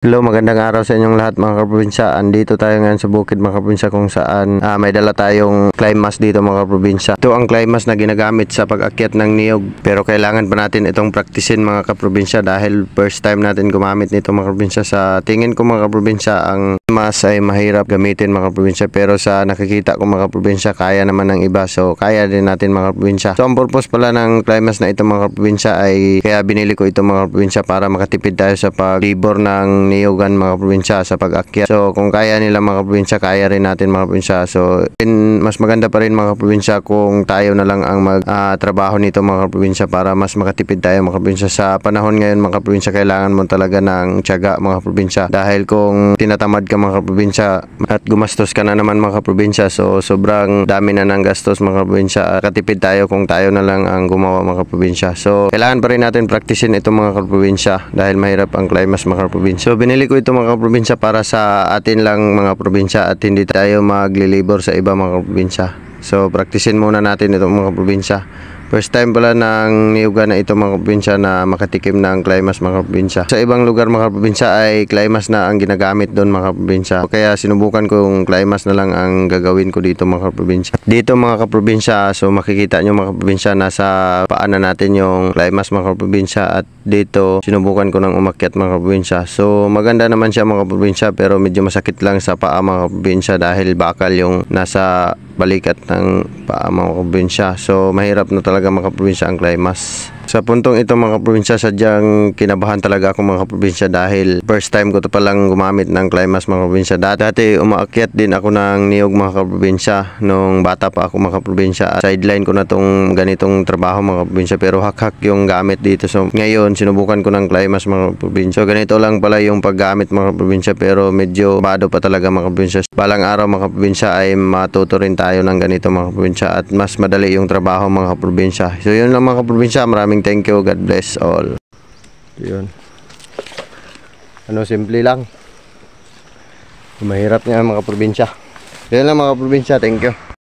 Hello, magandang araw sa inyong lahat mga kaprobinsya. Andito tayo ngayon sa bukid mga kaprobinsya kung saan may dala tayong climb mask dito mga kaprobinsya. Ito ang climb mask na ginagamit sa pag-akyat ng niyog. Pero kailangan pa natin itong praktisin mga kaprobinsya dahil first time natin gumamit nito mga kaprobinsya. Sa tingin ko mga kaprobinsya, ang mask ay mahirap gamitin mga kaprobinsya. Pero sa nakikita ko mga kaprobinsya, kaya naman ng iba. So kaya din natin mga kaprobinsya. So ang purpose pala ng climb mask na ito mga kaprobinsya ay kaya binili ko ito mga kaprobinsya para makatipid tayo sa pag-libor ng niyogan mga probinsya sa pag-akyat. So kung kaya nila mga probinsya, kaya rin natin mga probinsya. So mas maganda pa rin mga probinsya kung tayo na lang ang magtrabaho nito mga probinsya para mas makatipid tayo mga probinsya. Sa panahon ngayon mga probinsya, kailangan mo talaga ng tiyaga mga probinsya. Dahil kung tinatamad ka mga probinsya at gumastos ka na naman mga probinsya, so sobrang dami na ng gastos mga probinsya. Katipid tayo kung tayo na lang ang gumawa mga probinsya. So kailangan pa rin natin praktisin ito mga probinsya dahil mahirap ang climb mask mga probinsya. So binili ko ito mga probinsya para sa atin lang mga probinsya at hindi tayo maglilibor sa iba mga probinsya. So praktisin muna natin ito mga probinsya. First time pala ng niyugan na ito mga probinsya na makatikim ng climb mask mga probinsya. Sa ibang lugar mga probinsya ay climb mask na ang ginagamit doon mga probinsya. Kaya sinubukan ko yung climb mask na lang ang gagawin ko dito mga probinsya. Dito mga probinsya, so makikita nyo mga probinsya, nasa paanan natin yung climb mask mga probinsya, at dito sinubukan ko ng umakyat mga probinsya. So maganda naman siya mga probinsya, pero medyo masakit lang sa paa mga probinsya dahil bakal yung nasa balikat ng paa mga probinsya. So mahirap na talaga mga probinsya ang climb mask. Sa puntong ito mga probinsya, sadyang kinabahan talaga ako mga probinsya dahil first time ko to palang gumamit ng climb mask mga probinsya. Dati umaakyat din ako ng niyog mga probinsya nung bata pa ako mga probinsya. Sideline ko na tong ganitong trabaho mga probinsya, pero hak-hak yung gamit dito. So ngayon sinubukan ko ng climb mask mga probinsya. So ganito lang pala yung paggamit mga probinsya, pero medyo bado pa talaga mga probinsya. Balang araw mga probinsya ay matuto rin tayo ng ganito mga probinsya at mas madali yung trabaho mga probinsya. So yun lang mga probinsya, maraming thank you. God bless all. Yun. Simple lang. Mahirap nga mga probinsya. Yun lang mga probinsya. Thank you.